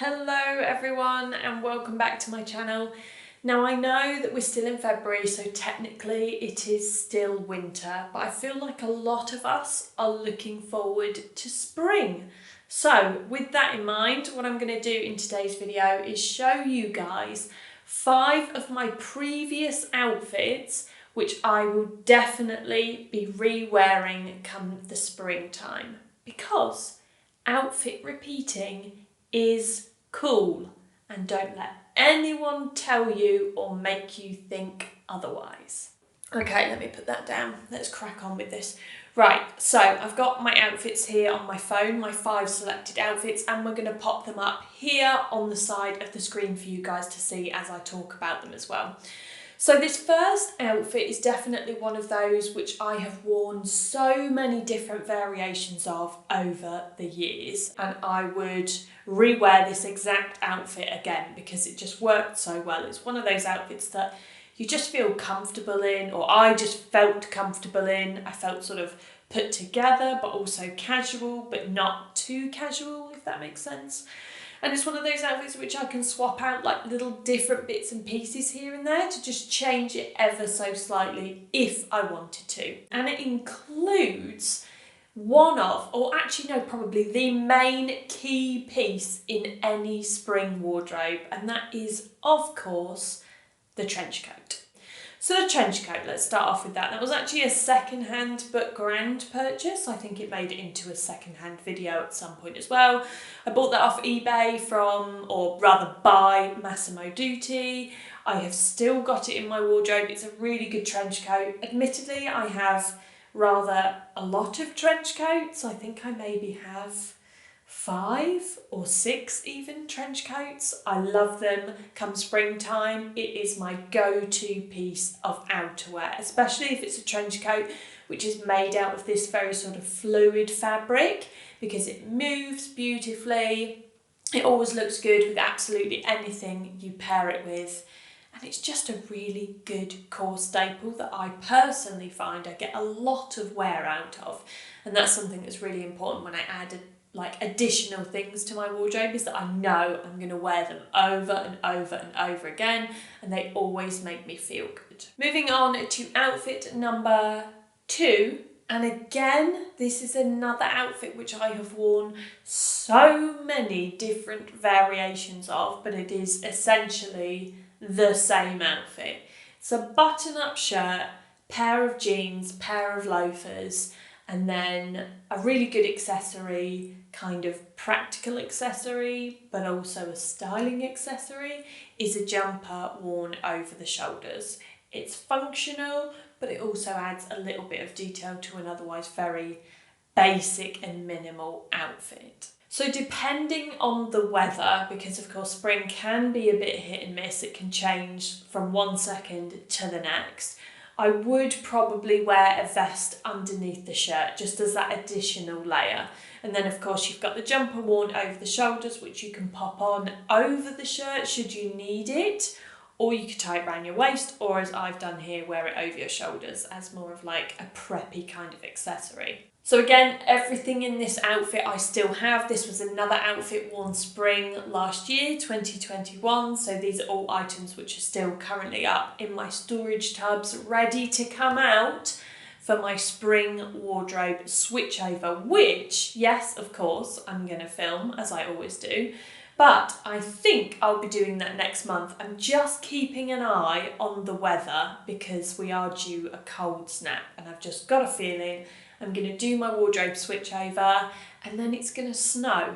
Hello everyone and welcome back to my channel. Now I know that we're still in February, so technically it is still winter, but I feel like a lot of us are looking forward to spring. So with that in mind, what I'm going to do in today's video is show you guys 5 of my previous outfits which I will definitely be re-wearing come the springtime, because outfit repeating is cool, and don't let anyone tell you or make you think otherwise. Okay, let me put that down. Let's crack on with this. Right, so I've got my outfits here on my phone, my 5 selected outfits, and we're going to pop them up here on the side of the screen for you guys to see as I talk about them as well. So this first outfit is definitely one of those which I have worn so many different variations of over the years, and I would re-wear this exact outfit again because it just worked so well. It's one of those outfits that you just feel comfortable in, or I just felt comfortable in. I felt sort of put together but also casual, but not too casual, if that makes sense. And it's one of those outfits which I can swap out like little different bits and pieces here and there to just change it ever so slightly if I wanted to. And it includes one of, or actually no, probably the main key piece in any spring wardrobe, and that is, of course, the trench coat. So the trench coat, let's start off with that. That was actually a second-hand but grand purchase. I think it made it into a second-hand video at some point as well. I bought that off eBay from, or rather by, Massimo Dutti. I have still got it in my wardrobe. It's a really good trench coat. Admittedly, I have rather a lot of trench coats. I think I maybe have 5 or 6 even trench coats. I love them. Come springtime, it is my go-to piece of outerwear, especially if it's a trench coat which is made out of this very sort of fluid fabric, because it moves beautifully. It always looks good with absolutely anything you pair it with. And it's just a really good core staple that I personally find I get a lot of wear out of. And that's something that's really important when I add additional things to my wardrobe, is that I know I'm going to wear them over and over and over again, and they always make me feel good. Moving on to outfit number 2, and again this is another outfit which I have worn so many different variations of, but it is essentially the same outfit. It's a button-up shirt, pair of jeans, pair of loafers, and then a really good accessory, kind of practical accessory, but also a styling accessory, is a jumper worn over the shoulders. It's functional, but it also adds a little bit of detail to an otherwise very basic and minimal outfit. So depending on the weather, because of course spring can be a bit hit and miss, it can change from one second to the next, I would probably wear a vest underneath the shirt just as that additional layer. And then of course you've got the jumper worn over the shoulders, which you can pop on over the shirt should you need it, or you could tie it around your waist, or as I've done here, wear it over your shoulders as more of like a preppy kind of accessory. So again, everything in this outfit I still have. This was another outfit worn spring last year, 2021. So these are all items which are still currently up in my storage tubs, ready to come out for my spring wardrobe switchover, which, yes, of course, I'm going to film, as I always do. But I think I'll be doing that next month. I'm just keeping an eye on the weather because we are due a cold snap, and I've just got a feeling I'm going to do my wardrobe switchover and then it's going to snow,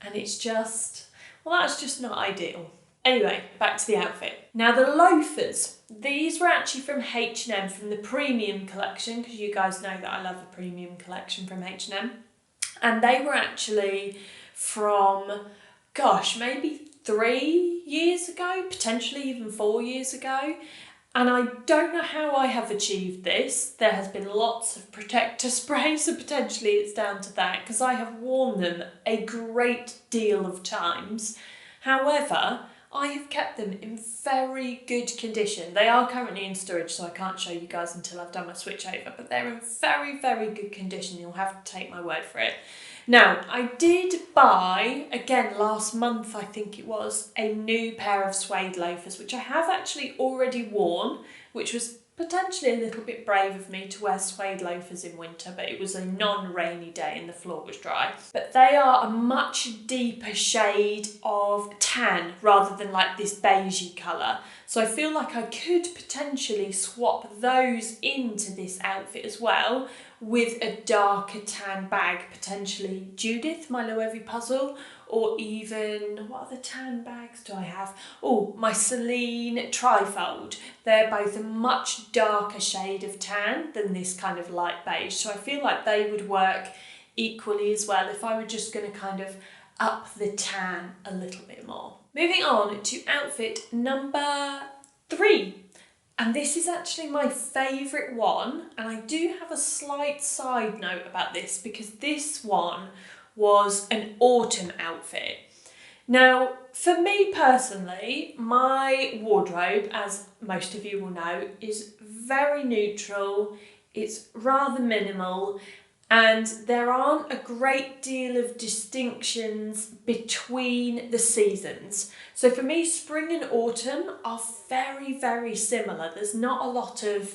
and it's just, well, that's just not ideal. Anyway, back to the outfit. Now the loafers, these were actually from H&M, from the premium collection, because you guys know that I love the premium collection from H&M. And they were actually from, gosh, maybe 3 years ago, potentially even 4 years ago. And I don't know how I have achieved this. There has been lots of protector spray, so potentially it's down to that, because I have worn them a great deal of times. However, I have kept them in very good condition. They are currently in storage, so I can't show you guys until I've done my switch over, but they're in very, very good condition. You'll have to take my word for it. Now, I did buy, again last month I think it was, a new pair of suede loafers, which I have actually already worn, which was potentially a little bit brave of me to wear suede loafers in winter, but it was a non-rainy day and the floor was dry. But they are a much deeper shade of tan rather than like this beigey colour. So I feel like I could potentially swap those into this outfit as well with a darker tan bag, potentially Judith, my Loewe puzzle, or even, what other tan bags do I have? Oh, my Celine trifold. They're both a much darker shade of tan than this kind of light beige, so I feel like they would work equally as well if I were just going to kind of up the tan a little bit more. Moving on to outfit number 3. And this is actually my favourite one, and I do have a slight side note about this because this one was an autumn outfit. Now, for me personally, my wardrobe, as most of you will know, is very neutral, it's rather minimal, and there aren't a great deal of distinctions between the seasons. So for me, spring and autumn are very, very similar. There's not a lot of,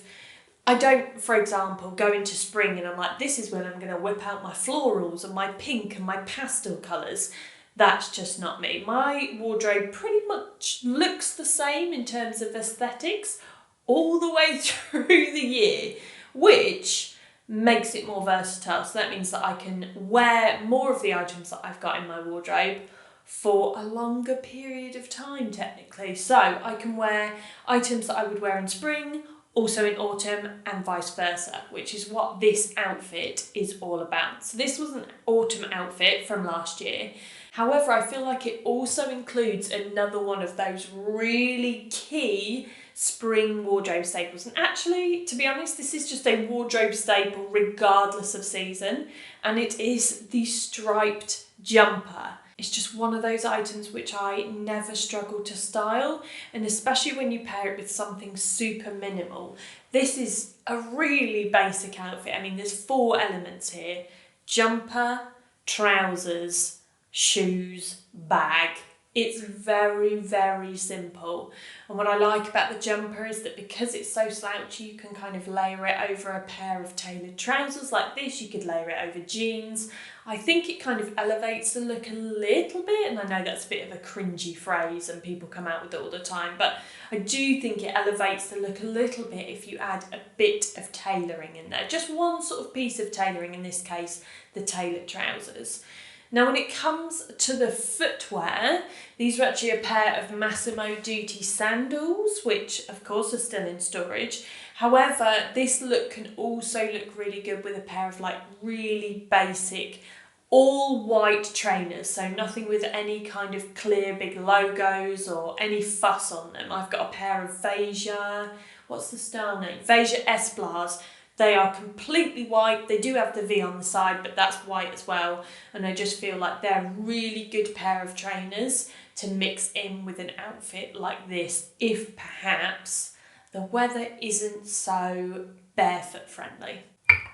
I don't, for example, go into spring and I'm like, this is when I'm going to whip out my florals and my pink and my pastel colours. That's just not me. My wardrobe pretty much looks the same in terms of aesthetics all the way through the year, which makes it more versatile. So that means that I can wear more of the items that I've got in my wardrobe for a longer period of time technically. So I can wear items that I would wear in spring, also in autumn, and vice versa, which is what this outfit is all about. So this was an autumn outfit from last year. However, I feel like it also includes another one of those really key spring wardrobe staples. And actually, to be honest, this is just a wardrobe staple regardless of season, and it is the striped jumper. It's just one of those items which I never struggle to style, and especially when you pair it with something super minimal. This is a really basic outfit. I mean, there's 4 elements here: jumper, trousers, shoes, bag. It's very, very simple. And what I like about the jumper is that because it's so slouchy, you can kind of layer it over a pair of tailored trousers like this. You could layer it over jeans. I think it kind of elevates the look a little bit, and I know that's a bit of a cringy phrase and people come out with it all the time, but I do think it elevates the look a little bit if you add a bit of tailoring in there. Just one sort of piece of tailoring, in this case, the tailored trousers. Now, when it comes to the footwear, these are actually a pair of Massimo Dutti sandals, which of course are still in storage. However, this look can also look really good with a pair of like really basic all white trainers, so nothing with any kind of clear big logos or any fuss on them. I've got a pair of Veja, what's the style name? Veja Esplars. They are completely white. They do have the V on the side, but that's white as well. And I just feel like they're a really good pair of trainers to mix in with an outfit like this, if perhaps the weather isn't so barefoot friendly.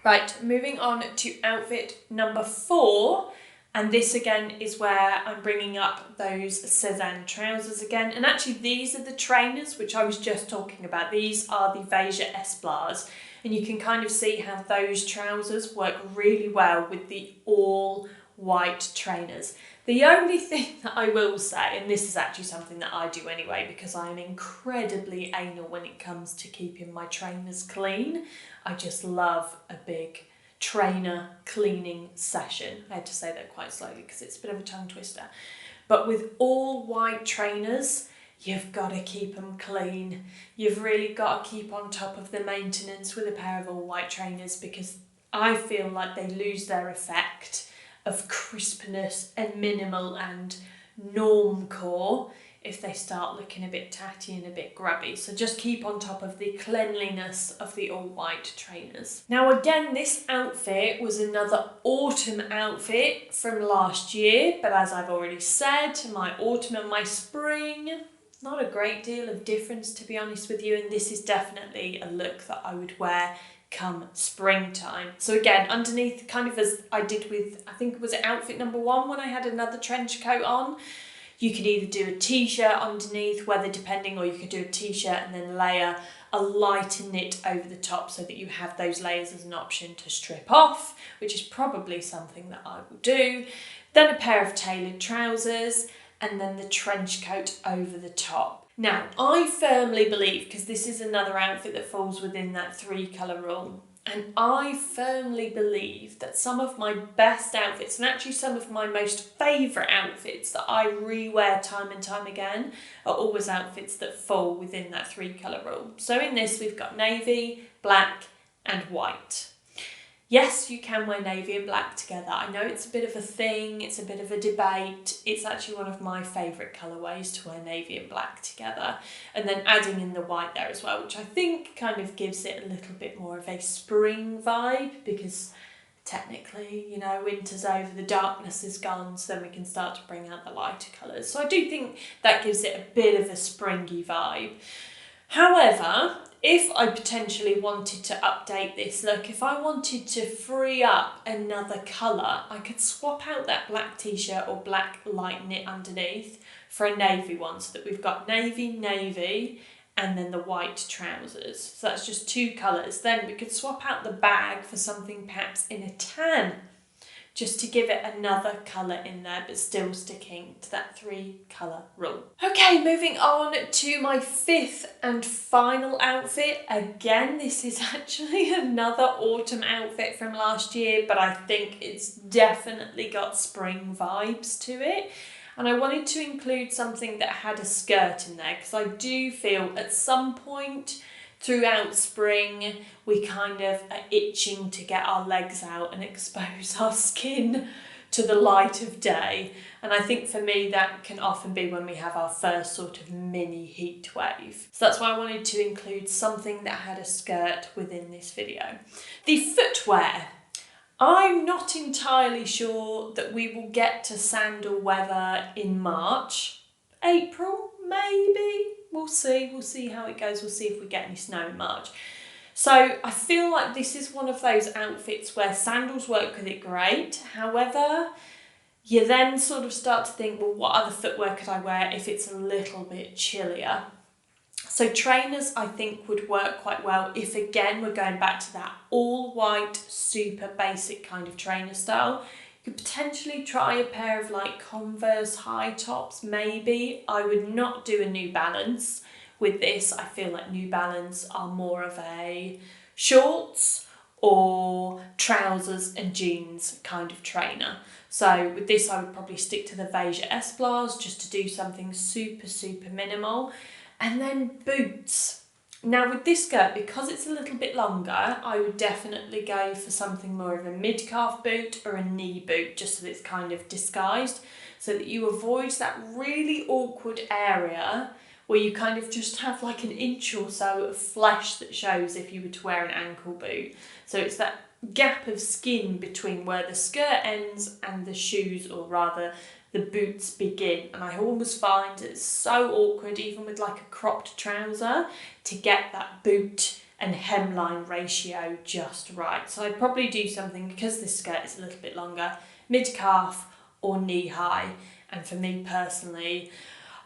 Right, moving on to outfit number 4. And this again is where I'm bringing up those Cézanne trousers again. And actually these are the trainers which I was just talking about. These are the Veja Esplars. And you can kind of see how those trousers work really well with the all white trainers. The only thing that I will say, and this is actually something that I do anyway because I am incredibly anal when it comes to keeping my trainers clean. I just love a big trainer cleaning session. I had to say that quite slowly because it's a bit of a tongue twister. But with all white trainers, you've got to keep them clean. You've really got to keep on top of the maintenance with a pair of all white trainers because I feel like they lose their effect of crispness and minimal and normcore if they start looking a bit tatty and a bit grubby. So just keep on top of the cleanliness of the all white trainers. Now again, this outfit was another autumn outfit from last year, but as I've already said, my autumn and my spring, not a great deal of difference, to be honest with you, and this is definitely a look that I would wear come springtime. So again, underneath, kind of as I did with, I think it was outfit number 1 when I had another trench coat on, you could either do a t-shirt underneath, weather depending, or you could do a t-shirt and then layer a lighter knit over the top so that you have those layers as an option to strip off, which is probably something that I will do. Then a pair of tailored trousers, and then the trench coat over the top. Now, I firmly believe, because this is another outfit that falls within that 3 colour rule, and I firmly believe that some of my best outfits, and actually some of my most favourite outfits that I rewear time and time again, are always outfits that fall within that 3 colour rule. So in this we've got navy, black and white. Yes, you can wear navy and black together. I know it's a bit of a thing, it's a bit of a debate. It's actually one of my favourite colourways to wear navy and black together. And then adding in the white there as well, which I think kind of gives it a little bit more of a spring vibe, because technically, you know, winter's over, the darkness is gone, so then we can start to bring out the lighter colours. So I do think that gives it a bit of a springy vibe. However, if I potentially wanted to update this look, if I wanted to free up another colour, I could swap out that black t-shirt or black light knit underneath for a navy one, so that we've got navy, and then the white trousers. So that's just 2 colours. Then we could swap out the bag for something perhaps in a tan, just to give it another colour in there, but still sticking to that 3 colour rule. Okay, moving on to my 5th and final outfit. Again, this is actually another autumn outfit from last year, but I think it's definitely got spring vibes to it. And I wanted to include something that had a skirt in there, because I do feel at some point throughout spring, we kind of are itching to get our legs out and expose our skin to the light of day. And I think for me, that can often be when we have our first sort of mini heat wave. So that's why I wanted to include something that had a skirt within this video. The footwear. I'm not entirely sure that we will get to sandal weather in March. April, maybe? We'll see how it goes. We'll see if we get any snow in March. So I feel like this is one of those outfits where sandals work with it great. However, you then sort of start to think, well, what other footwear could I wear if it's a little bit chillier? So trainers, I think, would work quite well if, again, we're going back to that all white, super basic kind of trainer style. You could potentially try a pair of like Converse high tops, maybe. I would not do a New Balance with this. I feel like New Balance are more of a shorts or trousers and jeans kind of trainer. So with this, I would probably stick to the Veja Esplars just to do something super, super minimal. And then boots. Now with this skirt, because it's a little bit longer, I would definitely go for something more of a mid-calf boot or a knee boot, just so that it's kind of disguised, so that you avoid that really awkward area where you kind of just have like an inch or so of flesh that shows if you were to wear an ankle boot. So it's that gap of skin between where the skirt ends and the shoes, or rather the boots, begin. And I always find it's so awkward, even with like a cropped trouser, to get that boot and hemline ratio just right. So I'd probably do something, because this skirt is a little bit longer, mid-calf or knee-high. And for me personally,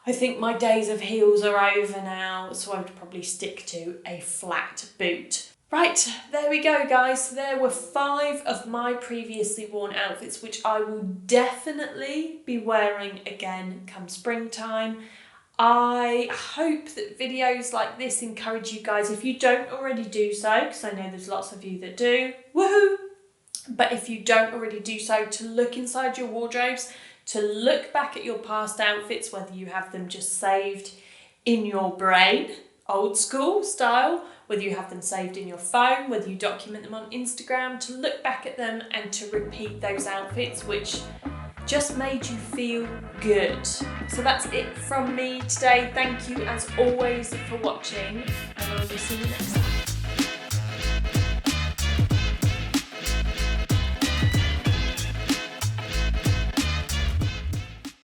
I think my days of heels are over now, so I would probably stick to a flat boot. Right, there we go guys. So there were 5 of my previously worn outfits, which I will definitely be wearing again come springtime. I hope that videos like this encourage you guys, if you don't already do so, because I know there's lots of you that do, woohoo! But if you don't already do so, to look inside your wardrobes, to look back at your past outfits, whether you have them just saved in your brain, old school style, whether you have them saved in your phone, whether you document them on Instagram, to look back at them and to repeat those outfits which just made you feel good. So that's it from me today. Thank you as always for watching, and I will see you next time.